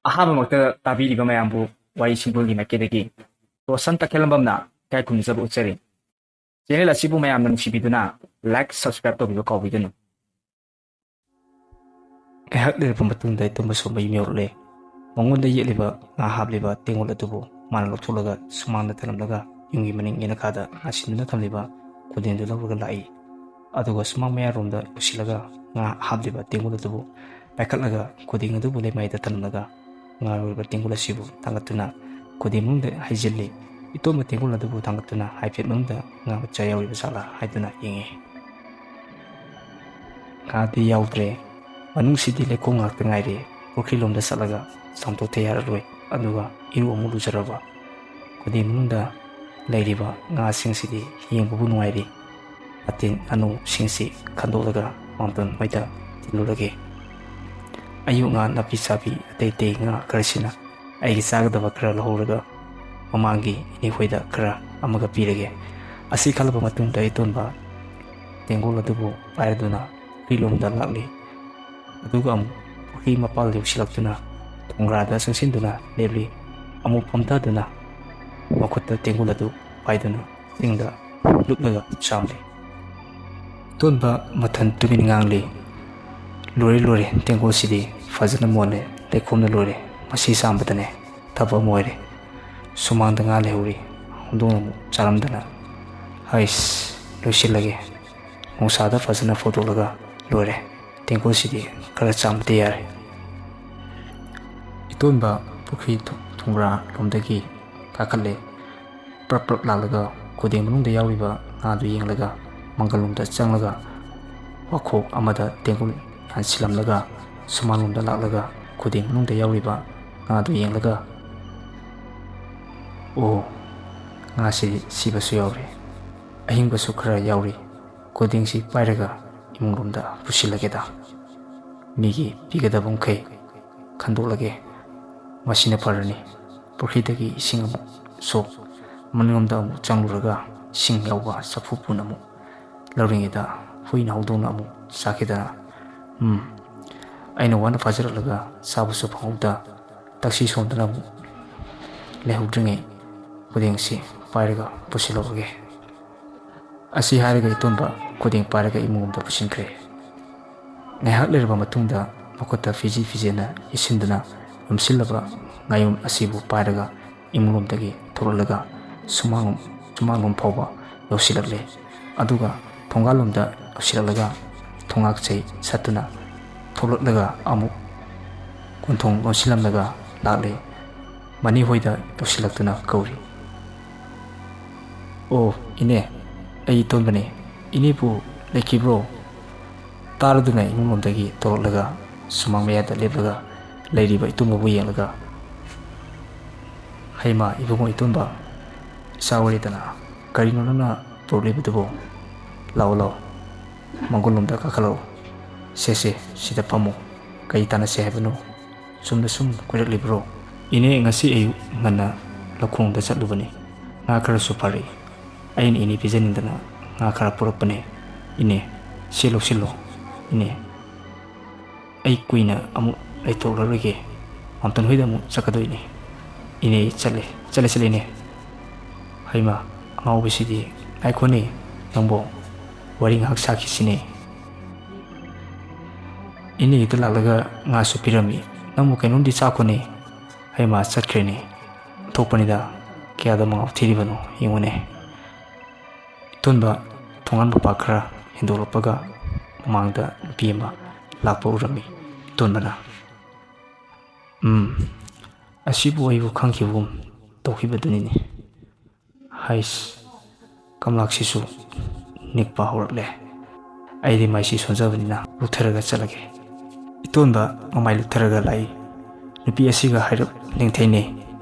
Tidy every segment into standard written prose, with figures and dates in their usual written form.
ꯑꯍꯥꯟꯕꯃꯛꯇ ꯇꯥꯕꯤꯔꯤꯕ ꯃꯌꯥꯝꯕꯨ ꯋꯥꯔꯤ ꯁꯤꯡꯒꯣꯜꯒꯤ ꯃꯥꯏꯀꯩꯗꯒꯤ ꯔꯣꯁꯟ ꯇꯈꯦꯜꯂꯝꯕꯝꯅ ꯏꯀꯥꯏ ꯈꯨꯝꯅꯖꯕ ꯎꯠꯆꯔꯤ꯫ ꯆꯦꯅꯦꯜ ꯑꯁꯤꯕꯨ ꯃꯌꯥꯝꯅ ꯅꯨꯡꯁꯤꯕꯤꯗꯨꯅ ꯂꯥꯏꯛ ꯁꯕꯁꯀ꯭ꯔꯥꯏꯕ ꯇꯧꯕꯤꯕ ꯀꯥꯎꯕꯤꯒꯅꯨ꯫ ꯉꯥꯏꯍꯥꯛ ꯂꯩꯔꯕ ꯃꯇꯨꯡꯗ ꯏꯇꯣꯝꯕ ꯁꯣꯝꯕ ꯌꯨꯝ ꯌꯧꯔꯛꯂꯦ꯫ ꯃꯉꯣꯟꯗ ꯌꯦꯠꯂꯤꯕ ꯉꯥ ꯍꯥꯞꯂꯤꯕ ꯇꯦꯡꯀꯣꯠ ꯑꯗꯨꯕꯨ ꯃꯥꯅ ꯂꯧꯊꯣꯛꯂꯒ ꯁꯨꯃꯥꯡꯗ ꯊꯅꯝꯂꯒ ꯌꯨꯝꯒꯤ ꯃꯅꯤꯡ ꯌꯦꯅꯈꯥꯗ ꯉꯥꯁꯤꯟꯗꯨꯅ ꯊꯝꯂꯤꯕ ꯈꯨꯗꯦꯡꯗꯨ ꯂꯧꯔꯒ ꯂꯥꯛꯏ꯫ ꯑꯗꯨꯒ ꯁꯨꯃꯥꯡ ꯃꯌꯥꯔꯣꯝꯗ ꯄꯨꯁꯤꯜꯂꯒ ꯉꯥ ꯍꯥꯞꯂꯤꯕ ꯇꯦꯡꯀꯣꯠ ꯑꯗꯨꯕꯨ ꯄꯥꯏꯈꯠꯂꯒ ꯈꯨꯗꯦꯡ ꯑꯗꯨꯕꯨ ꯂꯩꯃꯥꯏꯗ ꯊꯅꯝꯂꯒ ꯉꯥꯔꯣꯏꯕ ꯇꯦꯡꯀꯣꯠ ꯑꯁꯤꯕꯨ ꯊꯥꯡꯒꯠꯇꯨꯅ ꯈꯨꯗꯦꯡ ꯃꯅꯨꯡꯗ ꯍꯩꯖꯤꯜꯂꯤ꯫ ꯏꯇꯣꯝꯕ ꯇꯦꯡꯀꯣꯠ ꯑꯗꯨꯕꯨ ꯊꯥꯡꯒꯠꯇꯨꯅ ꯍꯥꯏꯐꯦꯠ ꯃꯅꯨꯡꯗ ꯉꯥ ꯃꯆꯥ ꯌꯥꯎꯔꯤꯕ ꯖꯥꯠꯂꯥ ꯍꯥꯏꯗꯨꯅ ꯌꯦꯡꯉꯤ꯫ ꯉꯥꯗꯤ ꯌꯥꯎꯗ꯭ꯔꯦ꯫ ꯃꯅꯨꯡꯁꯤꯗꯤ ꯂꯩꯈꯣꯝ ꯉꯥꯛꯇ ꯉꯥꯏꯔꯦ꯫ ꯄꯨꯈ꯭ꯔꯤꯂꯣꯝꯗ ꯆꯠꯂꯒ ꯆꯥꯝꯊꯣꯛꯇ ꯌꯥꯔꯔꯣꯏ꯫ ꯑꯗꯨꯒ ꯏꯔꯨ ꯑꯃꯨꯛ ꯂꯨꯖꯔꯕ ꯈꯨꯗꯦꯡ ꯃꯅꯨꯡꯗ ꯂꯩꯔꯤꯕ ꯉꯥꯁꯤꯡꯁꯤꯗꯤ ꯌꯦꯡꯕꯕꯨ ꯅꯨꯡꯉꯥꯏꯔꯤ꯫ ꯑꯇꯤꯟ ꯑꯅꯧꯁꯤꯡꯁꯤ ꯈꯟꯗꯣꯛꯂꯒ ꯃꯥꯡꯇꯣꯟ ꯍꯣꯏꯗ ꯊꯤꯜꯂꯨꯔꯒꯦ꯫ ꯑꯌꯨꯛ ꯉꯥ ꯅꯥꯄꯤ ꯆꯥꯕꯤ ꯑꯇꯩ ꯑꯇꯩ ꯉꯥ ꯈꯔꯁꯤꯅ ꯑꯩꯒꯤ ꯆꯥꯒꯗꯕ ꯈꯔ ꯂꯧꯍꯧꯔꯒ ꯃꯃꯥꯡꯒꯤ ꯏꯅꯦꯈꯣꯏꯗ ꯈꯔ ꯑꯃꯒ ꯄꯤꯔꯒꯦ꯫ ꯑꯁꯤ ꯈꯜꯂꯕ ꯃꯇꯨꯡꯗ ꯏꯇꯣꯟꯕ ꯇꯦꯡꯒꯣꯜ ꯑꯗꯨꯕꯨ ꯄꯥꯏꯔꯗꯨꯅ ꯄꯨꯈ꯭ꯔꯤꯂꯣꯝꯗ ꯂꯥꯛꯂꯤ꯫ ꯑꯗꯨꯒ ꯑꯃꯨꯛ ꯄꯨꯈ꯭ꯔꯤ ꯃꯄꯥꯜ ꯌꯧꯁꯤꯜꯂꯛꯇꯨꯅ ꯊꯣꯡꯒ꯭ꯔꯥꯗ ꯆꯪꯁꯤꯟꯗꯨꯅ ꯂꯦꯞꯂꯤ꯫ ꯑꯃꯨꯛ ꯐꯝꯊꯗꯨꯅ ꯃꯈꯨꯠꯇ ꯇꯦꯡꯀꯣꯠ ꯑꯗꯨ ꯄꯥꯏꯗꯨꯅ ꯆꯤꯡꯗ ꯂꯨꯞꯂꯒ ꯆꯥꯝꯂꯤ꯫ ꯏꯇꯣꯟꯕ ꯃꯊꯟ ꯇꯨꯃꯤꯟ ꯉꯥꯡꯂꯤ꯫ ꯂꯣꯏꯔꯦ ꯂꯣꯏꯔꯦ, ꯇꯦꯡꯀꯣꯠꯁꯤꯗꯤ ꯐꯖꯅ ꯃꯣꯠꯂꯦ, ꯂꯩꯈꯣꯝꯅ ꯂꯣꯏꯔꯦ, ꯃꯁꯤ ꯆꯥꯝꯕꯗꯅꯦ ꯊꯕꯛ ꯑꯃ ꯑꯣꯏꯔꯦ꯫ ꯁꯨꯃꯥꯡꯗ ꯉꯥ ꯂꯩꯍꯧꯔꯤ, ꯍꯧꯗꯣꯡꯅ ꯑꯃꯨꯛ ꯆꯥꯔꯝꯗꯅ꯫ ꯍꯩꯁ, ꯂꯣꯏꯁꯤꯜꯂꯒꯦ, ꯅꯨꯡꯁꯥꯗ ꯐꯖꯅ ꯐꯧꯗꯣꯛꯂꯒ ꯂꯣꯏꯔꯦ꯫ ꯇꯦꯡꯀꯣꯠꯁꯤꯗꯤ ꯈꯔ ꯆꯥꯝꯕꯗꯤ ꯌꯥꯔꯦ꯫ ꯏꯇꯣꯟꯕ ꯄꯨꯈ꯭ꯔꯤ ꯊꯣꯡꯒ꯭ꯔꯥ ꯂꯣꯝꯗꯒꯤ ꯀꯥꯈꯠꯂꯦ꯫ ꯄ꯭ꯔꯞ ꯄ꯭ꯔꯞ ꯂꯥꯛꯂꯒ ꯈꯨꯗꯦꯡ ꯃꯅꯨꯡꯗ ꯌꯥꯎꯔꯤꯕ ꯉꯥꯗꯨ ꯌꯦꯡꯂꯒ ꯃꯪꯒꯜꯂꯣꯝꯗ ꯆꯪꯂꯒ ꯋꯥꯈꯣꯛ ꯑꯃꯗ ꯇꯦꯡꯀꯣꯠ ꯌꯥꯟꯁꯤꯜꯂꯝꯂꯒ ꯁꯨꯃꯥꯡꯂꯣꯝꯗ ꯂꯥꯛꯂꯒ ꯈꯨꯗꯦꯡ ꯃꯅꯨꯡꯗ ꯌꯥꯎꯔꯤꯕ ꯉꯥꯗꯨ ꯌꯦꯡꯂꯒ ꯑꯣ, ꯉꯥꯁꯤ ꯁꯤꯕꯁꯨ ꯌꯥꯎꯔꯤ, ꯑꯍꯤꯡꯕꯁꯨ ꯈꯔ ꯌꯥꯎꯔꯤ꯫ ꯈꯨꯗꯦꯡꯁꯤ ꯄꯥꯏꯔꯒ ꯏꯃꯨꯡꯂꯣꯝꯗ ꯄꯨꯁꯤꯜꯂꯒꯦꯗ꯫ ꯃꯤꯒꯤ ꯄꯤꯒꯗꯕ ꯃꯈꯩ ꯈꯟꯗꯣꯛꯂꯒꯦ, ꯃꯁꯤꯅ ꯐꯔꯅꯤ꯫ ꯄꯨꯈ꯭ꯔꯤꯗꯒꯤ ꯏꯁꯤꯡ ꯑꯃꯨꯛ ꯁꯣꯛ ꯃꯅꯤꯡꯂꯣꯝꯗ ꯑꯃꯨꯛ ꯆꯪꯂꯨꯔꯒ ꯏꯁꯤꯡ ꯌꯥꯎꯕ ꯆꯐꯨ ꯄꯨꯟ ꯑꯃꯨꯛ ꯂꯧꯔꯤꯉꯩꯗ ꯍꯨꯏꯅ ꯍꯧꯗꯣꯡꯅ ꯑꯃꯨꯛ ꯆꯥꯈꯤꯗꯅ ꯑꯩꯅ ꯋꯥꯅ ꯐꯥꯖꯔꯛꯂꯒ ꯆꯥꯕꯁꯨ ꯐꯪꯍꯧꯗ ꯇꯛꯁꯤ ꯁꯣꯟꯗꯅ ꯑꯃꯨꯛ ꯂꯩꯍꯧꯗ꯭ꯔꯤꯉꯩ ꯈꯨꯗꯦꯡꯁꯤ ꯄꯥꯏꯔꯒ ꯄꯨꯁꯤꯜꯍꯧꯔꯒꯦ꯫ ꯑꯁꯤ ꯍꯥꯏꯔꯒ ꯏꯇꯣꯟꯕ ꯈꯨꯗꯦꯡ ꯄꯥꯏꯔꯒ ꯏꯃꯨꯡꯂꯣꯝꯗ ꯄꯨꯁꯤꯟꯈ꯭ꯔꯦ꯫ ꯉꯥꯏꯍꯥꯛ ꯂꯩꯔꯕ ꯃꯇꯨꯡꯗ ꯃꯈꯨꯠꯇ ꯐꯤꯖꯤ ꯐꯤꯖꯦꯟꯅ ꯌꯦꯠꯁꯤꯟꯗꯨꯅ ꯌꯣꯝꯁꯤꯜꯂꯕ ꯉꯥꯌꯣꯝ ꯑꯁꯤꯕꯨ ꯄꯥꯏꯔꯒ ꯏꯃꯨꯡꯂꯣꯝꯗꯒꯤ ꯊꯣꯛꯂꯛꯂꯒ ꯁꯨꯃꯥꯡꯂꯣꯝ ꯐꯥꯎꯕ ꯌꯧꯁꯤꯜꯂꯛꯂꯦ꯫ ꯑꯗꯨꯒ ꯊꯣꯡꯒꯥꯜꯂꯣꯝꯗ ꯌꯧꯁꯤꯜꯂꯛꯂꯒ ꯊꯣꯡꯉꯥꯛꯆꯩ ꯁꯠꯇꯨꯅ ꯊꯣꯛꯂꯛꯂꯒ ꯑꯃꯨꯛ ꯀꯣꯟꯊꯣꯡ ꯂꯣꯟꯁꯤꯜꯂꯝꯂꯒ ꯂꯥꯛꯂꯦ꯫ ꯃꯅꯤꯍꯣꯏꯗ ꯌꯧꯁꯤꯜꯂꯛꯇꯨꯅ ꯀꯧꯔꯤ꯫ ꯑꯣ ꯏꯅꯦ, ꯑꯩ ꯏꯇꯣꯟꯕꯅꯦ, ꯏꯅꯦꯕꯨ ꯂꯩꯈꯤꯕ꯭ꯔꯣ? ꯇꯥꯔꯗꯨꯅ ꯏꯃꯨꯡꯂꯣꯝꯗꯒꯤ ꯊꯣꯛꯂꯛꯂꯒ ꯁꯨꯃꯥꯡ ꯃꯌꯥꯗ ꯂꯦꯞꯂꯒ ꯂꯩꯔꯤꯕ ꯏꯇꯣꯟꯕꯕꯨ ꯌꯦꯡꯂꯒ ꯍꯩꯃꯥ ꯏꯕꯨꯡꯉꯣ ꯏꯇꯣꯟꯕ, ꯏꯆꯥ ꯑꯣꯏꯔꯦꯗꯅ, ꯀꯔꯤꯅꯣ ꯅꯪꯅ ꯄꯨꯔꯛꯂꯤꯕꯗꯨꯕꯣ? ꯂꯥꯛꯑꯣ ꯂꯥꯛꯑꯣ, ꯃꯥꯡꯒꯣꯜꯂꯣꯝꯗ ꯀꯥꯈꯠꯂꯛꯑꯣ꯫ ꯁꯦ ꯁꯤꯗ ꯐꯝꯃꯨ, ꯀꯔꯤ ꯇꯥꯟꯅꯁꯦ ꯍꯥꯏꯕꯅꯣ? ꯆꯨꯝꯅ ꯁꯨꯝ ꯀꯣꯏꯔꯛꯂꯤꯕ꯭ꯔꯣ? ꯏꯅꯦ, ꯉꯁꯤ ꯑꯌꯨꯛ ꯉꯟꯅ ꯂꯧꯈꯣꯡꯗ ꯆꯠꯂꯨꯕꯅꯤ, ꯉꯥ ꯈꯔꯁꯨ ꯐꯥꯔꯛꯏ, ꯑꯩꯅ ꯏꯅꯦ ꯄꯤꯖꯅꯤꯡꯗꯅ ꯉꯥ ꯈꯔ ꯄꯨꯔꯛꯄꯅꯦ꯫ ꯏꯅꯦ, ꯁꯤ ꯂꯧꯁꯤꯜꯂꯣ꯫ ꯏꯅꯦ, ꯑꯩ ꯀꯨꯏꯅ ꯑꯃꯨꯛ ꯂꯩꯊꯣꯛꯂꯔꯣꯏꯒꯦ, ꯃꯥꯝꯇꯣꯟ ꯍꯣꯏꯗ ꯑꯃꯨꯛ ꯆꯠꯀꯗꯣꯏꯅꯤ꯫ ꯏꯅꯦ, ꯆꯠꯂꯦ ꯏꯅꯦ꯫ ꯍꯩꯃꯥ, ꯑꯉꯥꯎꯕꯁꯤꯗꯤ, ꯉꯥꯏꯈꯣꯅꯦ ꯅꯪꯕꯣ, ꯋꯥꯔꯤ ꯉꯥꯏꯍꯥꯛ ꯁꯥꯈꯤꯁꯤꯅꯦ꯫ ꯏꯅꯦꯒꯤꯗ ꯂꯥꯛꯂꯒ ꯉꯥꯁꯨ ꯄꯤꯔꯝꯃꯤ, ꯅꯪꯕꯨ ꯀꯩꯅꯣꯝꯗꯤ ꯆꯥꯈꯣꯅꯦ꯫ ꯍꯩꯃꯥ, ꯆꯠꯈ꯭ꯔꯦꯅꯦ, ꯊꯣꯛꯄꯅꯤꯗ, ꯀꯌꯥꯗ ꯃꯉꯥꯎ ꯊꯤꯔꯤꯕꯅꯣ ꯌꯦꯡꯉꯨꯅꯦ꯫ ꯏꯇꯣꯟꯕ ꯊꯣꯡꯒꯥꯟ ꯃꯄꯥ ꯈꯔ ꯍꯦꯟꯗꯣꯛꯂꯛꯄꯒ ꯃꯃꯥꯡꯗ ꯅꯨꯄꯤ ꯑꯃ ꯂꯥꯛꯄ ꯎꯔꯝꯃꯤ꯫ ꯏꯇꯣꯟꯕꯅ ꯑꯁꯤꯕꯨ ꯑꯩꯕꯨ ꯈꯪꯈꯤꯕꯒꯨꯝ ꯇꯧꯈꯤꯕꯗꯨꯅꯤꯅꯦ꯫ ꯍꯩꯁ, ꯀꯝꯂꯥꯛꯁꯤꯁꯨ ꯅꯤꯛꯄ ꯍꯧꯔꯛꯂꯦ꯫ ꯑꯩꯗꯤ ꯃꯥꯏꯁꯤ ꯁꯣꯟꯖꯕꯅꯤꯅ ꯂꯨꯛꯊꯔꯒ ꯆꯠꯂꯒꯦ꯫ ꯏꯇꯣꯟꯕ ꯃꯃꯥꯏ ꯂꯨꯛꯊꯔꯒ ꯂꯥꯛꯏ꯫ ꯅꯨꯄꯤ ꯑꯁꯤꯒ ꯍꯥꯏꯔꯞ ꯂꯦꯡꯊꯩꯅꯩ꯫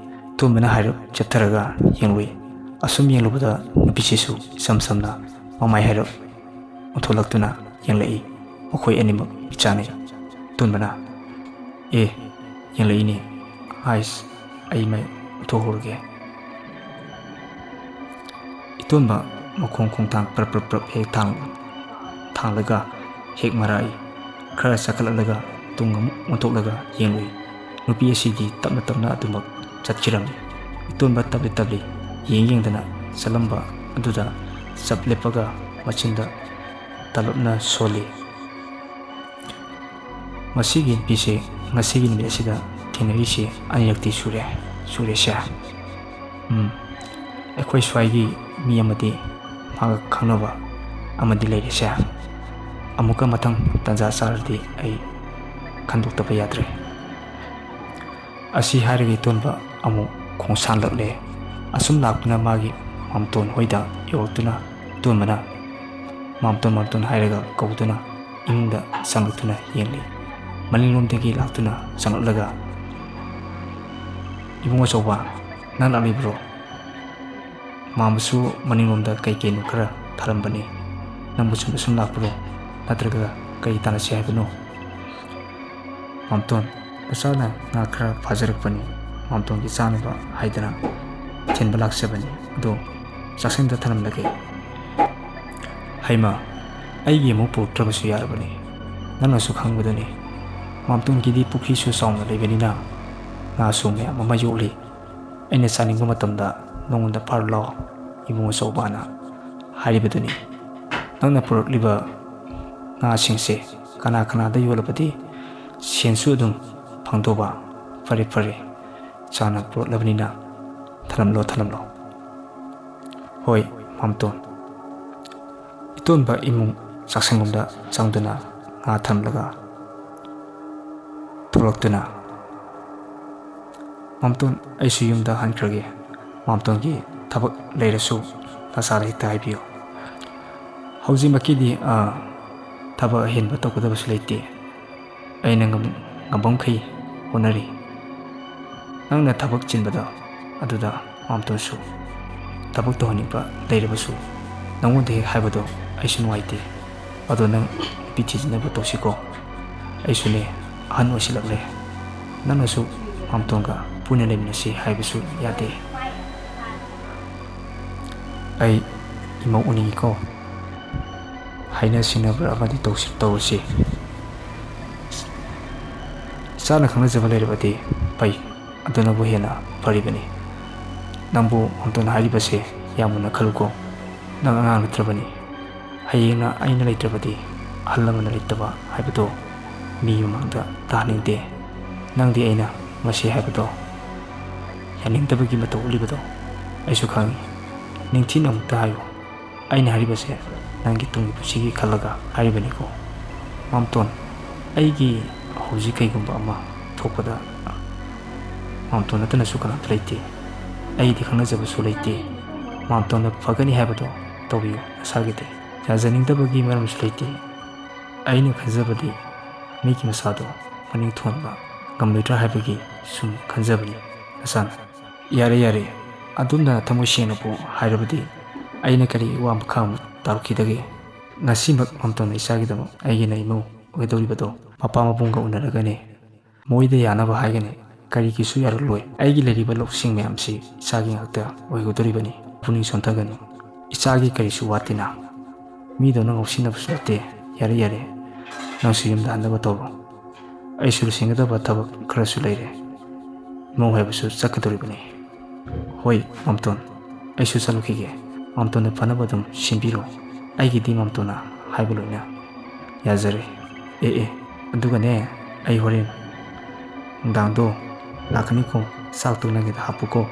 ꯏꯇꯣꯟꯕꯅ ꯍꯥꯏꯔꯞ ꯆꯦꯞꯊꯔꯒ ꯌꯦꯡꯂꯨꯏ꯫ ꯑꯁꯨꯝ ꯌꯦꯡꯂꯨꯕꯗ ꯅꯨꯄꯤꯁꯤꯁꯨ ꯏꯆꯝ ꯆꯝꯅ ꯃꯃꯥꯏ ꯍꯥꯏꯔꯞ ꯑꯣꯟꯊꯣꯛꯂꯛꯇꯨꯅ ꯌꯦꯡꯂꯛꯏ꯫ ꯃꯈꯣꯏ ꯑꯅꯤꯃꯛ ꯃꯤꯆꯥꯟꯅꯩ꯫ ꯏꯇꯣꯟꯕꯅ ꯌꯦꯡꯂꯛꯏꯅꯦ, ꯍꯥꯏꯁ, ꯑꯩ ꯃꯥꯏ ꯎꯊꯣꯛꯍꯧꯔꯒꯦ꯫ ꯏꯇꯣꯟꯕ ꯃꯈꯣꯡ ꯈꯣꯡꯊꯥꯡ ꯄ꯭ꯔꯞ ꯍꯦꯛ ꯊꯥꯡꯂꯒ ꯍꯦꯛ ꯃꯔꯥꯏ ꯈꯔ ꯆꯈꯠꯂꯛꯂꯒ ꯇꯨꯡ ꯑꯃꯨꯛ ꯑꯣꯟꯊꯣꯛꯂꯒ ꯌꯦꯡꯂꯨꯏ꯫ ꯅꯨꯄꯤ ꯑꯁꯤꯗꯤ ꯇꯞꯅ ꯇꯞꯅ ꯑꯗꯨꯃꯛ ꯆꯠꯈꯤꯔꯝꯃꯤ꯫ ꯏꯇꯣꯟꯕ ꯇꯞꯂꯤ ꯇꯞꯂꯤ ꯌꯦꯡꯗꯅ ꯆꯠꯂꯝꯕ ꯑꯗꯨꯗ ꯆꯞ ꯂꯦꯞꯄꯒ ꯃꯆꯤꯟꯗ ꯇꯂꯞꯅ ꯁꯣꯜꯂꯤ꯫ ꯃꯁꯤꯒꯤ ꯅꯨꯄꯤꯁꯦ ꯉꯁꯤꯒꯤ ꯅꯨꯃꯤꯠ ꯑꯁꯤꯗ ꯊꯦꯡꯅꯔꯤꯁꯦ ꯑꯅꯤꯔꯛꯇꯤ ꯁꯨꯔꯦꯁꯦ꯫ ꯑꯩꯈꯣꯏ ꯁ꯭ꯋꯥꯏꯒꯤ ꯃꯤ ꯑꯃꯗꯤ ꯃꯥꯒ ꯈꯪꯅꯕ ꯑꯃꯗꯤ ꯂꯩꯔꯦꯁꯦ꯫ ꯑꯃꯨꯛꯀ ꯃꯊꯪ ꯇꯥꯟꯖꯥ ꯆꯥꯔꯗꯤ ꯑꯩ ꯈꯟꯗꯣꯛꯇꯕ ꯌꯥꯗ꯭ꯔꯦ꯫ ꯑꯁꯤ ꯍꯥꯏꯔꯒ ꯏꯇꯣꯟꯕ ꯑꯃꯨꯛ ꯈꯣꯡꯁꯥꯟꯂꯛꯂꯦ꯫ ꯑꯁꯨꯝ ꯂꯥꯛꯇꯨꯅ ꯃꯥꯒꯤ ꯃꯥꯝꯇꯣꯟ ꯍꯣꯏꯗ ꯌꯧꯔꯛꯇꯨꯅ ꯏꯇꯣꯟꯕꯅ ꯃꯥꯝꯇꯣꯟ ꯍꯥꯏꯔꯒ ꯀꯧꯗꯨꯅ ꯏꯃꯨꯡꯗ ꯆꯪꯂꯛꯇꯨꯅ ꯌꯦꯡꯂꯤ꯫ ꯃꯅꯤꯡꯂꯣꯝꯗꯒꯤ ꯂꯥꯛꯇꯨꯅ ꯆꯪꯂꯛꯂꯒ "ꯏꯕꯨꯡ ꯑꯆꯧꯕ, ꯅꯪ ꯂꯥꯛꯂꯤꯕ꯭ꯔꯣ? ꯃꯥꯃꯁꯨ ꯃꯅꯤꯡꯂꯣꯝꯗ ꯀꯩꯅꯣ ꯈꯔ ꯊꯥꯔꯝꯕꯅꯤ꯫ ꯅꯪꯕꯨ ꯆꯨꯝꯅ ꯁꯨꯝ ꯂꯥꯛꯄ꯭ꯔꯣ? ꯅꯠꯇ꯭ꯔꯒ ꯀꯔꯤ ꯇꯥꯟꯅꯁꯤ ꯍꯥꯏꯕꯅꯣ?" "ꯃꯥꯝꯇꯣꯟ, ꯅꯆꯥꯅ ꯉꯥ ꯈꯔ ꯐꯥꯖꯔꯛꯄꯅꯤ, ꯃꯥꯝꯇꯣꯟꯒꯤ ꯆꯥꯅꯕ ꯍꯥꯏꯗꯅ ꯊꯤꯟꯕ ꯂꯥꯛꯆꯕꯅꯤ, ꯑꯗꯣ ꯆꯥꯛꯁꯪꯗ ꯊꯅꯝꯂꯒꯦ." "ꯍꯩꯃꯥ, ꯑꯩꯒꯤ ꯑꯃꯨꯛ ꯄꯨꯔꯛꯇ꯭ꯔꯕꯁꯨ ꯌꯥꯔꯕꯅꯤ꯫ ꯅꯪꯅꯁꯨ ꯈꯪꯕꯗꯨꯅꯤ, ꯃꯥꯝꯇꯣꯟꯒꯤꯗꯤ ꯄꯨꯈ꯭ꯔꯤꯁꯨ ꯆꯥꯎꯅ ꯂꯩꯕꯅꯤꯅ ꯉꯥꯁꯨ ꯃꯌꯥꯝ ꯑꯃ ꯌꯣꯛꯂꯤ꯫ ꯑꯩꯅ ꯆꯥꯅꯤꯡꯕ ꯃꯇꯝꯗ ꯅꯉꯣꯟꯗ ꯐꯥꯔꯨ ꯂꯥꯎ ꯏꯕꯨꯡ ꯑꯆꯧꯕꯅ ꯍꯥꯏꯔꯤꯕꯗꯨꯅꯤ꯫ ꯅꯪꯅ ꯄꯨꯔꯛꯂꯤꯕ ꯉꯥꯁꯤꯡꯁꯦ ꯀꯅꯥꯗ ꯌꯣꯜꯂꯕꯗꯤ ꯁꯦꯟꯁꯨ ꯑꯗꯨꯝ ꯐꯪꯗꯧꯕ꯫ ꯐꯔꯦ, ꯆꯥꯅ ꯄꯨꯔꯛꯂꯕꯅꯤꯅ ꯊꯅꯝꯂꯣ." "ꯍꯣꯏ ꯃꯥꯝꯇꯣꯟ." ꯏꯇꯣꯟꯕ ꯏꯃꯨꯡ ꯆꯥꯛꯁꯪꯂꯣꯝꯗ ꯆꯪꯗꯨꯅ ꯉꯥ ꯊꯅꯝꯂꯒ ꯊꯣꯛꯂꯛꯇꯨꯅ, "ꯃꯥꯝꯇꯣꯟ, ꯑꯩꯁꯨ ꯌꯨꯝꯗ ꯍꯟꯈ꯭ꯔꯒꯦ꯫ ꯃꯥꯝꯇꯣꯟꯒꯤ ꯊꯕꯛ ꯂꯩꯔꯁꯨ ꯅꯆꯥꯗ ꯍꯦꯛꯇ ꯍꯥꯏꯕꯤꯌꯨ꯫ ꯍꯧꯖꯤꯛꯃꯛꯀꯤꯗꯤ ꯊꯕꯛ ꯑꯍꯦꯟꯕ ꯇꯧꯒꯗꯕꯁꯨ ꯂꯩꯇꯦ꯫ ꯑꯩꯅ ꯉꯝꯕꯃꯈꯩ ꯍꯣꯠꯅꯔꯤ꯫ ꯅꯪꯅ ꯊꯕꯛ ꯆꯤꯟꯕꯗ ꯑꯗꯨꯗ ꯃꯥꯝꯇꯣꯟꯁꯨ ꯊꯕꯛ ꯇꯧꯍꯟꯅꯤꯡꯕ ꯂꯩꯔꯕꯁꯨ ꯅꯉꯣꯟꯗ ꯍꯦꯛ ꯍꯥꯏꯕꯗꯣ ꯑꯩꯁꯨ ꯅꯨꯡꯉꯥꯏꯇꯦ꯫ ꯑꯗꯣ ꯅꯪ ꯅꯨꯄꯤ ꯊꯤꯖꯤꯟꯅꯕ ꯇꯧꯁꯤꯀꯣ꯫ ꯑꯩꯁꯨꯅꯦ ꯑꯍꯟ ꯑꯣꯏꯁꯤꯜꯂꯛꯂꯦ꯫ ꯅꯪꯅꯁꯨ ꯃꯥꯝꯇꯣꯟꯒ ꯄꯨꯟꯅ ꯂꯩꯃꯤꯟꯅꯁꯤ ꯍꯥꯏꯕꯁꯨ ꯌꯥꯗꯦ꯫ ꯑꯩ ꯏꯃꯧ ꯎꯅꯤꯡꯉꯤꯀꯣ꯫ ꯍꯥꯏꯅ ꯁꯤꯡꯅꯕ ꯑꯃꯗꯤ ꯇꯧꯔꯁꯤ꯫ ꯏꯆꯥꯅ ꯈꯪꯅꯖꯕ ꯂꯩꯔꯕꯗꯤ ꯐꯩ, ꯑꯗꯨꯅꯕꯨ ꯍꯦꯟꯅ ꯐꯔꯤꯕꯅꯤ꯫ ꯅꯪꯕꯨ ꯃꯥꯝꯇꯣꯟ ꯍꯥꯏꯔꯤꯕꯁꯦ ꯌꯥꯝ ꯃꯨꯟꯅ ꯈꯜꯂꯨꯀꯣ꯫ ꯅꯪ ꯑꯉꯥꯡ ꯅꯠꯇ꯭ꯔꯕꯅꯤ꯫ ꯍꯌꯦꯡꯅ ꯑꯩꯅ ꯂꯩꯇ꯭ꯔꯕꯗꯤ ꯑꯍꯜ ꯑꯃꯅ ꯂꯩꯇꯕ ꯍꯥꯏꯕꯗꯣ ꯃꯤ ꯃꯃꯥꯡꯗ ꯇꯥꯍꯟꯅꯤꯡꯗꯦ꯫ ꯅꯪꯗꯤ ꯑꯩꯅ ꯃꯁꯤ ꯍꯥꯏꯕꯗꯣ ꯌꯥꯅꯤꯡꯗꯕꯒꯤ ꯃꯇꯧ ꯎꯠꯂꯤꯕꯗꯣ ꯑꯩꯁꯨ ꯈꯪꯏ꯫ ꯅꯤꯡꯊꯤꯅ ꯑꯃꯨꯛꯇ ꯍꯥꯏꯌꯨ, ꯑꯩꯅ ꯍꯥꯏꯔꯤꯕꯁꯦ ꯅꯪꯒꯤ ꯇꯨꯡꯒꯤ ꯄꯨꯟꯁꯤꯒꯤ ꯈꯜꯂꯒ ꯍꯥꯏꯔꯤꯕꯅꯤꯀꯣ꯫ ꯃꯥꯝꯇꯣꯟ, ꯑꯩꯒꯤ ꯍꯧꯖꯤꯛ ꯀꯩꯒꯨꯝꯕ ꯑꯃ ꯊꯣꯛꯄꯗ ꯃꯥꯝꯇꯣꯟ ꯅꯠꯇꯅꯁꯨ ꯀꯅꯥꯝꯇ ꯂꯩꯇꯦ꯫ ꯑꯩꯗꯤ ꯈꯪꯅꯖꯕꯁꯨ ꯂꯩꯇꯦ꯫ ꯃꯥꯝꯇꯣꯟꯅ ꯐꯒꯅꯤ ꯍꯥꯏꯕꯗꯣ ꯇꯧꯕꯤꯌꯨ ꯅꯁꯥꯒꯤꯗꯤ꯫ ꯌꯥꯖꯅꯤꯡꯗꯕꯒꯤ ꯃꯔꯝꯁꯨ ꯂꯩꯇꯦ꯫ ꯑꯩꯅ ꯈꯟꯖꯕꯗꯤ ꯃꯤꯒꯤ ꯃꯆꯥꯗꯣ ꯃꯅꯤꯡ ꯊꯨꯡꯍꯟꯕ ꯉꯝꯂꯣꯏꯗ꯭ꯔꯥ ꯍꯥꯏꯕꯒꯤ ꯁꯨꯝ ꯈꯟꯖꯕꯅꯤ ꯅꯁꯥꯅ꯫ ꯌꯥꯔꯦ, ꯑꯗꯨꯝꯅ ꯊꯃꯣꯏ ꯁꯦꯡꯅꯕꯨ ꯍꯥꯏꯔꯕꯗꯤ ꯑꯩꯅ ꯀꯔꯤ ꯋꯥ ꯃꯈꯥ ꯑꯃꯨꯛ ꯇꯥꯔꯛꯈꯤꯗꯒꯦ? ꯉꯁꯤꯃꯛ ꯃꯥꯝꯇꯣꯟꯅ ꯏꯆꯥꯒꯤꯗꯃꯛ ꯑꯩꯒꯤꯅ ꯏꯃꯧ ꯑꯣꯏꯒꯗꯧꯔꯤꯕꯗꯣ ꯃꯄꯥ ꯃꯄꯨꯡꯒ ꯎꯅꯔꯒꯅꯦ, ꯃꯣꯏꯗ ꯌꯥꯅꯕ ꯍꯥꯏꯒꯅꯤ꯫ ꯀꯔꯤꯒꯤꯁꯨ ꯌꯥꯔꯛꯂꯣꯏ꯫ ꯑꯩꯒꯤ ꯂꯩꯔꯤꯕ ꯂꯧꯁꯤꯡ ꯃꯌꯥꯝꯁꯤ ꯏꯆꯥꯒꯤ ꯉꯥꯛꯇ ꯑꯣꯏꯒꯗꯧꯔꯤꯕꯅꯤ꯫ ꯄꯨꯛꯅꯤꯡ ꯁꯣꯟꯊꯒꯅꯨ꯫ ꯏꯆꯥꯒꯤ ꯀꯔꯤꯁꯨ ꯋꯥꯠꯇꯦꯅ꯫ ꯃꯤꯗꯧꯅ ꯉꯥꯎꯁꯤꯟꯅꯕꯁꯨ ꯅꯠꯇꯦ꯫ ꯌꯥꯔꯦ, ꯅꯪꯁꯨ ꯌꯨꯝꯗ ꯍꯟꯅꯕ ꯇꯧꯔꯣ꯫ ꯑꯩꯁꯨ ꯂꯣꯏꯁꯤꯟꯒꯗꯕ ꯊꯕꯛ ꯈꯔꯁꯨ ꯂꯩꯔꯦ꯫ ꯏꯃꯧ ꯍꯥꯏꯕꯁꯨ ꯆꯠꯀꯗꯧꯔꯤꯕꯅꯤ꯫ ꯍꯣꯏ ꯃꯥꯝꯇꯣꯟ, ꯑꯩꯁꯨ ꯆꯠꯂꯨꯈꯤꯒꯦ꯫ ꯃꯥꯝꯇꯣꯟꯅ ꯐꯅꯕ ꯑꯗꯨꯝ ꯁꯤꯟꯕꯤꯔꯣ꯫ ꯑꯩꯒꯤꯗꯤ ꯃꯥꯝꯇꯣꯟꯅ ꯍꯥꯏꯕ ꯂꯣꯏꯅ ꯌꯥꯖꯔꯦ꯫ ꯑꯗꯨꯒꯅꯦ, ꯑꯩ ꯍꯣꯔꯦꯟ ꯅꯨꯡꯗꯥꯡꯗꯣ ꯂꯥꯛꯀꯅꯤꯀꯣ꯫ ꯆꯥꯛꯇꯣ ꯅꯪꯒꯤꯗ ꯍꯥꯞꯄꯨꯀꯣ꯫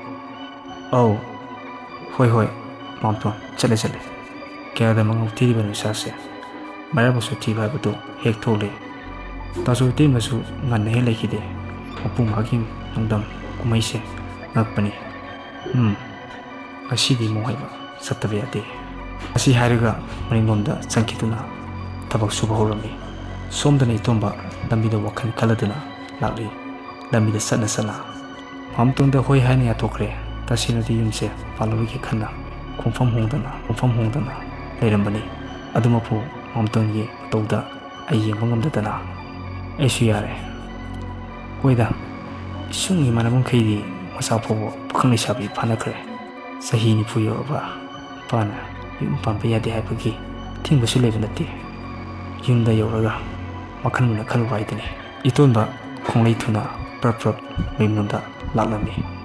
ꯑꯧ, ꯍꯣꯏ ꯃꯥꯝꯇꯣꯟ, ꯆꯠꯂꯦ꯫ ꯀꯌꯥꯗ ꯃꯉꯥꯎ ꯊꯤꯔꯤꯕꯅꯣ ꯏꯆꯥꯁꯦ? ꯃꯔꯥꯏꯕꯛꯁꯨ ꯊꯤꯕ ꯍꯥꯏꯕꯗꯣ ꯍꯦꯛ ꯊꯣꯛꯂꯦ꯫ ꯇꯥꯆꯧ ꯏꯇꯩꯃꯁꯨ ꯉꯟꯅ ꯍꯦꯛ ꯂꯩꯈꯤꯗꯦ꯫ ꯃꯄꯨꯡ ꯐꯥꯒꯤ ꯅꯣꯡꯗꯝ ꯀꯨꯝꯍꯩꯁꯦ ꯉꯛꯄꯅꯤ꯫ ꯉꯁꯤꯗꯤ ꯏꯃꯧ ꯍꯥꯏꯕ ꯆꯠꯇꯕ ꯌꯥꯗꯦ꯫ ꯑꯁꯤ ꯍꯥꯏꯔꯒ ꯃꯅꯤꯡꯂꯣꯝꯗ ꯆꯪꯈꯤꯗꯨꯅ ꯊꯕꯛ ꯁꯨꯕ ꯍꯧꯔꯝꯃꯤ꯫ ꯁꯣꯝꯗꯅ ꯏꯇꯣꯝꯕ ꯂꯝꯕꯤꯗ ꯋꯥꯈꯜ ꯈꯜꯂꯗꯨꯅ ꯂꯥꯛꯂꯤ꯫ ꯂꯝꯕꯤꯗ ꯆꯠꯅ ꯃꯥꯝꯇꯣꯟꯗ ꯍꯣꯏ ꯍꯥꯏꯅ ꯌꯥꯊꯣꯛꯈ꯭ꯔꯦ꯫ ꯇꯁꯦꯡꯅꯗꯤ ꯌꯨꯝꯁꯦ ꯄꯥꯜꯂꯔꯣꯏꯒꯦ ꯈꯟꯅ ꯈꯣꯡꯐꯝ ꯍꯣꯡꯗꯅ ꯂꯩꯔꯝꯕꯅꯤ꯫ ꯑꯗꯨꯃꯛꯄꯨ ꯃꯥꯝꯇꯣꯟꯒꯤ ꯃꯇꯧꯗ ꯑꯩ ꯌꯦꯡꯕ ꯉꯝꯗꯗꯅ ꯑꯩꯁꯨ ꯌꯥꯔꯦ꯫ ꯍꯣꯏꯗ, ꯏꯁꯨꯡ ꯏꯃꯥꯟꯅꯕ ꯃꯈꯩꯗꯤ ꯃꯆꯥ ꯐꯥꯎꯕ ꯄꯥꯈꯪ ꯂꯩꯁꯥꯕꯤ ꯐꯥꯅꯈ꯭ꯔꯦ꯫ ꯆꯍꯤ 40 ꯌꯧꯔꯕ ꯅꯨꯄꯥꯅ ꯌꯨꯝ ꯄꯥꯟꯕ ꯌꯥꯗꯦ ꯍꯥꯏꯕꯒꯤ ꯑꯊꯤꯡꯕꯁꯨ ꯂꯩꯕ ꯅꯠꯇꯦ꯫ ꯌꯨꯝꯗ ꯌꯧꯔꯒ ꯋꯥꯈꯜ ꯃꯨꯟꯅ ꯈꯜꯂꯨꯕ ꯍꯥꯏꯗꯨꯅꯤ꯫ ꯏꯇꯣꯟꯕ ꯈꯣꯡꯂꯩ ꯊꯨꯅ ꯄ꯭ꯔꯞ ꯄ꯭ꯔꯞ ꯃꯌꯨꯝꯂꯣꯝꯗ ꯂꯥꯛꯂꯝꯃꯤ꯫